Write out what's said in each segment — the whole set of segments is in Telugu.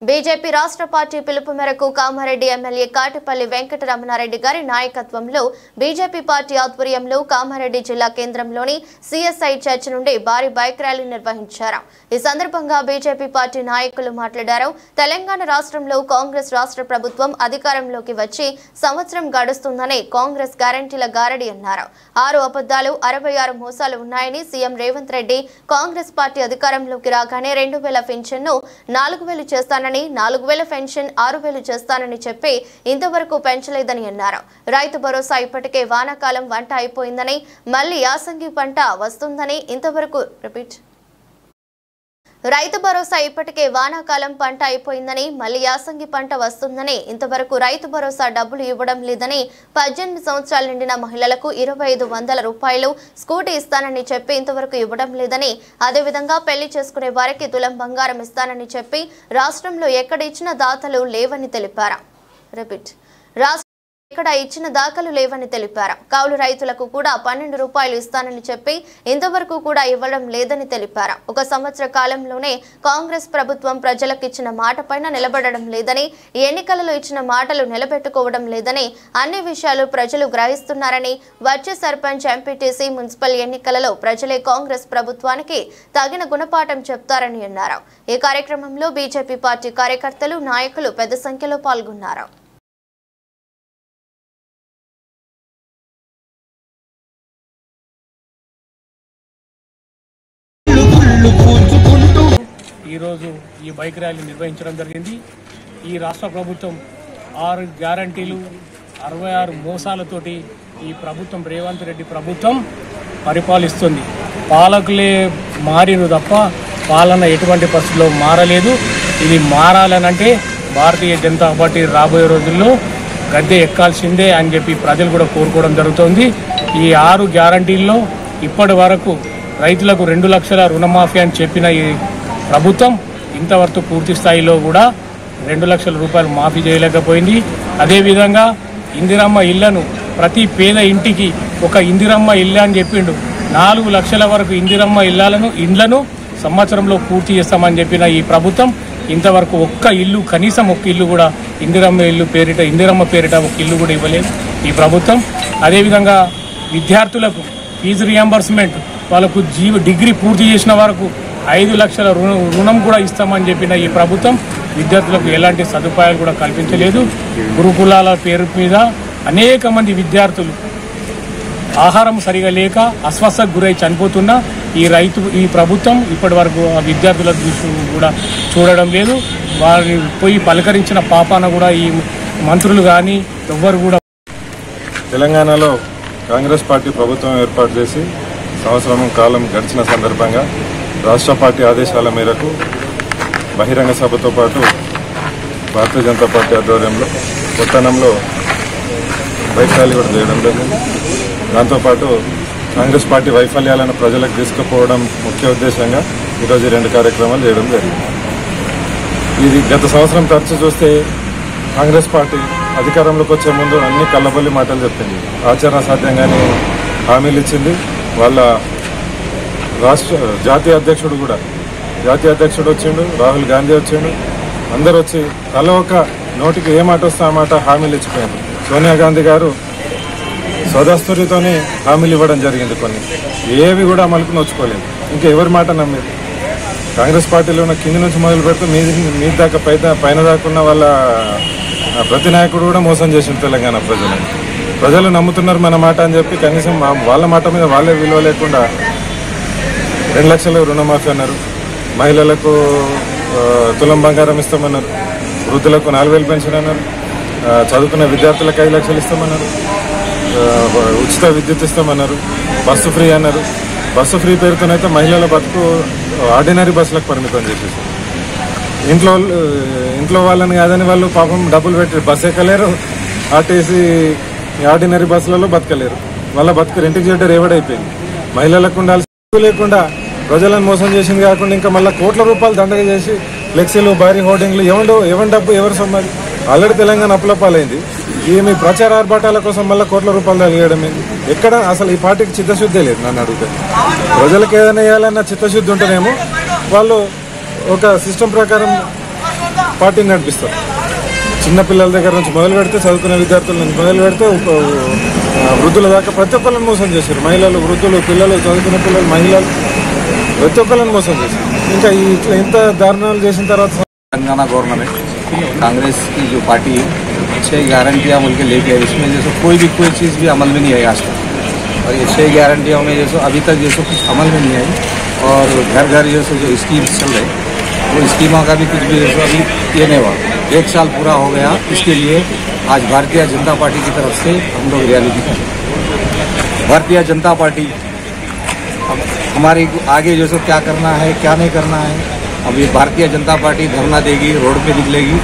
బీజేపీ రాష్ట్ర పార్టీ పిలుపు మేరకు కామారెడ్డి ఎమ్మెల్యే కాటిపల్లి వెంకటరమణారెడ్డి గారి నాయకత్వంలో బీజేపీ పార్టీ ఆధ్వర్యంలో కామారెడ్డి జిల్లా కేంద్రంలోని సిఎస్ఐ చర్చ్ నుండి భారీ బైక్ ర్యాలీ నిర్వహించారు। ఈ సందర్భంగా బీజేపీ పార్టీ నాయకులు మాట్లాడారు। తెలంగాణ రాష్ట్రంలో కాంగ్రెస్ రాష్ట్ర ప్రభుత్వం అధికారంలోకి వచ్చి సంవత్సరం గడుస్తుందని కాంగ్రెస్ గ్యారంటీల గారడి అన్నారు। 6 అబద్ధాలు 66 మోసాలు ఉన్నాయని సీఎం రేవంత్ రెడ్డి కాంగ్రెస్ పార్టీ అధికారంలోకి రాగానే 2000 పెన్షన్ను 4000 చేస్తానని 4000 పెన్షన్ 6000 చేస్తానని చెప్పి ఇంతవరకు పెంచలేదని అన్నారు। రైతు భరోసా ఇప్పటికే వానాకాలం వంట అయిపోయిందని మళ్ళీ యాసంగి పంట వస్తుందని ఇంతవరకు రైతు భరోసా ఇప్పటికే వానాకాలం పంట అయిపోయిందని మళ్ళీ యాసంగి పంట వస్తుందని ఇంతవరకు రైతు భరోసా డబ్బులు ఇవ్వడం లేదని 18 సంవత్సరాల నిండిన మహిళలకు 2500 రూపాయలు స్కూటీ ఇస్తానని చెప్పి ఇంతవరకు ఇవ్వడం లేదని అదేవిధంగా పెళ్లి చేసుకునే వారికి తులం బంగారం ఇస్తానని చెప్పి రాష్ట్రంలో ఎక్కడ ఇచ్చిన దాతలు లేవని తెలిపారు। ఇక్కడ ఇచ్చిన దాఖలు లేవని తెలిపారు। కౌలు రైతులకు కూడా 12 రూపాయలు ఇస్తానని చెప్పి ఇంతవరకు కూడా ఇవ్వడం లేదని తెలిపారు। 1 సంవత్సర కాలంలోనే కాంగ్రెస్ ప్రభుత్వం ప్రజలకు ఇచ్చిన మాటపైన నిలబడడం లేదని ఎన్నికలలో ఇచ్చిన మాటలు నిలబెట్టుకోవడం లేదని అన్ని విషయాలు ప్రజలు గ్రహిస్తున్నారని వచ్చే సర్పంచ్ ఎంపీటీసీ మున్సిపల్ ఎన్నికలలో ప్రజలే కాంగ్రెస్ ప్రభుత్వానికి తగిన గుణపాఠం చెప్తారని అన్నారు। ఈ కార్యక్రమంలో బీజేపీ పార్టీ కార్యకర్తలు నాయకులు పెద్ద సంఖ్యలో పాల్గొన్నారు। ఈరోజు ఈ బైక్ ర్యాలీ నిర్వహించడం జరిగింది। ఈ రాష్ట్ర ప్రభుత్వం 6 గ్యారంటీలు 66 మోసాలతోటి ఈ ప్రభుత్వం రేవంత్ రెడ్డి ప్రభుత్వం పరిపాలిస్తుంది। పాలకులే మారిను తప్ప పాలన ఎటువంటి పరిస్థితుల్లో మారలేదు। ఇది మారాలనంటే భారతీయ జనతా పార్టీ రాబోయే రోజుల్లో గద్దె ఎక్కాల్సిందే అని చెప్పి ప్రజలు కూడా కోరుకోవడం జరుగుతుంది। ఈ 6 గ్యారంటీల్లో ఇప్పటి వరకు రైతులకు 2 లక్షల రుణమాఫీ అని చెప్పిన ఈ ప్రభుత్వం ఇంతవరకు పూర్తి స్థాయిలో కూడా 2 లక్షల రూపాయలు మాఫీ చేయలేకపోయింది। అదేవిధంగా ఇందిరమ్మ ఇళ్లను ప్రతి పేద ఇంటికి ఒక ఇందిరమ్మ ఇల్లు అని చెప్పిండు। 4 లక్షల వరకు ఇందిరమ్మ ఇండ్లను సంవత్సరంలో పూర్తి చేస్తామని చెప్పిన ఈ ప్రభుత్వం ఇంతవరకు కనీసం ఒక్క ఇల్లు కూడా ఇందిరమ్మ పేరిట ఒక ఇల్లు కూడా ఇవ్వలేదు ఈ ప్రభుత్వం। అదేవిధంగా విద్యార్థులకు ఫీజు రియంబర్స్మెంట్ వాళ్ళకు డిగ్రీ పూర్తి చేసిన వరకు 5 లక్షల రుణం కూడా ఇస్తామని చెప్పిన ఈ ప్రభుత్వం విద్యార్థులకు ఎలాంటి సదుపాయాలు కూడా కల్పించలేదు। గురుకులాల పేరు మీద అనేక మంది విద్యార్థులు ఆహారం సరిగా లేక అస్వస్థకు గురై చనిపోతున్నా ఈ ప్రభుత్వం ఇప్పటి వరకు ఆ విద్యార్థుల దృష్టి కూడా చూడడం లేదు। వారిని పోయి పలకరించిన పాపాన కూడా ఈ మంత్రులు కానీ ఎవ్వరు కూడా। తెలంగాణలో కాంగ్రెస్ పార్టీ ప్రభుత్వం ఏర్పాటు చేసి సంవత్సరం కాలం గడిచిన సందర్భంగా రాష్ట్ర పార్టీ ఆదేశాల మేరకు బహిరంగ సభతో పాటు భారతీయ జనతా పార్టీ ఆధ్వర్యంలో కొత్తనంలో బైక్ ర్యాలీ కూడా చేయడం జరిగింది। దాంతోపాటు కాంగ్రెస్ పార్టీ వైఫల్యాలను ప్రజలకు తీసుకుపోవడం ముఖ్య ఉద్దేశంగా ఈరోజు 2 కార్యక్రమాలు చేయడం జరిగింది। ఇది గత సంవత్సరం తరచు చూస్తే కాంగ్రెస్ పార్టీ అధికారంలోకి వచ్చే ముందు అన్ని కళ్ళబొల్లి మాటలు చెప్పింది, ఆచరణ సాధ్యంగానే హామీలు ఇచ్చింది। వాళ్ళ జాతీయ అధ్యక్షుడు వచ్చిండు, రాహుల్ గాంధీ వచ్చిండు, అందరు వచ్చి తల ఒక నోటికి ఏ మాట వస్తే ఆ మాట హామీలు ఇచ్చిపోయారు। సోనియా గాంధీ గారు స్వదస్తురితోనే హామీలు ఇవ్వడం జరిగింది, కొన్ని ఏవి కూడా అమలుకు నోచుకోలేదు। ఇంకా ఎవరి మాట నమ్మేది? కాంగ్రెస్ పార్టీలో ఉన్న కింది నుంచి మొదలు పెడితే మీ దాకా పైన దాకున్న వాళ్ళ ప్రతి నాయకుడు కూడా మోసం చేసిండు తెలంగాణ ప్రజలు నమ్ముతున్నారు మన మాట అని చెప్పి కనీసం వాళ్ళ మాట మీద వాళ్ళే విలువ లేకుండా 2 లక్షల రుణమాఫీ అన్నారు, మహిళలకు తులం బంగారం ఇస్తామన్నారు, వృద్ధులకు 4000 పెన్షన్ అన్నారు, చదువుకున్న విద్యార్థులకు 5 లక్షలు ఇస్తామన్నారు, ఉచిత విద్యుత్ ఇస్తామన్నారు, బస్సు ఫ్రీ అన్నారు। బస్సు ఫ్రీ పేరుతోనైతే మహిళల బతుకు ఆర్డినరీ బస్సులకు పరిమితం చేసేసారు। ఇంట్లో వాళ్ళని కాదని వాళ్ళు పాపం డబ్బులు పెట్టి బస్సు ఎక్కలేరు, ఆర్టీసీ ఆర్డినరీ బస్సులలో బతకలేరు, వాళ్ళ బతుకు రెంటికి చేయడం రేవడైపోయింది। మహిళలకు ఉండాల్సి లేకుండా ప్రజలను మోసం చేసింది కాకుండా ఇంకా మళ్ళీ కోట్ల రూపాయలు దండగ చేసి ఫ్లెక్సీలు భారీ హోర్డింగ్లు ఎవరి డబ్బు ఎవరు సొమ్మాలి? ఆల్రెడీ తెలంగాణ అప్పులపాలైంది, ఈ మీ ప్రచార ఆర్భాటాల కోసం మళ్ళీ కోట్ల రూపాయలు తగిలేయడం ఎక్కడ? అసలు ఈ పార్టీకి చిత్తశుద్ధే లేదు నన్ను అడిగితే। ప్రజలకు ఏదైనా వేయాలన్న చిత్తశుద్ధి ఉంటేనేమో వాళ్ళు ఒక సిస్టమ్ ప్రకారం పార్టీని నడిపిస్తారు. చిన్నపిల్లల దగ్గర నుంచి మొదలు పెడితే, చదువుకునే విద్యార్థుల నుంచి మొదలు పెడితే వృద్ధుల దాకా ప్రతి ఒక్కరిని మోసం చేశారు. మహిళలు, వృద్ధులు, పిల్లలు, చదువుకునే పిల్లలు, మహిళలు ప్రతి ఒక్కరిని మోసం చేశారు. ఇంకా ఇట్లా ఇంత దారుణాలు చేసిన తర్వాత तेलंगाना गवर्नमेंट कांग्रेस की जो पार्टी है 6 गारंटियाँ बोल के लेके है, इसमें जैसे कोई चीज़ भी अमल में नहीं आई आज तक। और ये 6 गारंटियों में जैसे अभी तक जैसे कुछ अमल में नहीं आई। और घर घर जैसे जो स्कीम्स चल रहे वो स्कीमों का भी कुछ भी जैसे अभी ये नहीं हुआ। 1 साल पूरा हो गया, इसके लिए आज भारतीय जनता पार्टी की तरफ से हम लोग रैली दिखाएं। भारतीय जनता पार्टी हमारी आगे जैसे क्या करना है क्या नहीं करना है, अब ये भारतीय जनता पार्टी धरना देगी, रोड पे निकलेगी।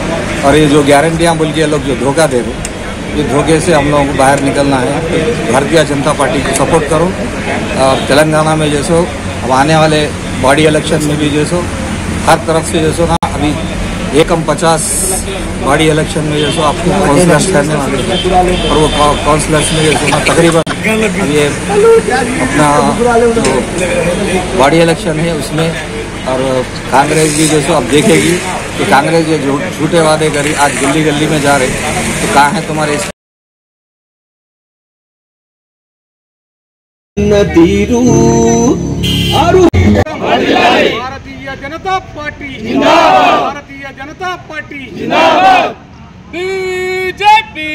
और ये जो गारंटियाँ बोल के लोग जो धोखा दे रहे, ये धोखे से हम लोगों को बाहर निकलना है। भारतीय जनता पार्टी को सपोर्ट करो। और तेलंगाना में जैसो अब आने वाले बॉडी इलेक्शन में भी जैसो हर तरफ से जैसो ना अभी 150 बॉडी इलेक्शन में जैसो आपको काउंसलर्स करने वाले हैं। और वो काउंसलर्स में जैसो ना तकरीबन अब ये अपना जो बॉडी इलेक्शन है उसमें। और कांग्रेस भी जैसे अब देखेगी कि कांग्रेस ये झूठे वादे करी, आज गली गली में जा रहे, तो कहाँ है तुम्हारे भारतीय जनता पार्टी जिंदाबाद, भारतीय जनता पार्टी जिंदाबाद, बीजेपी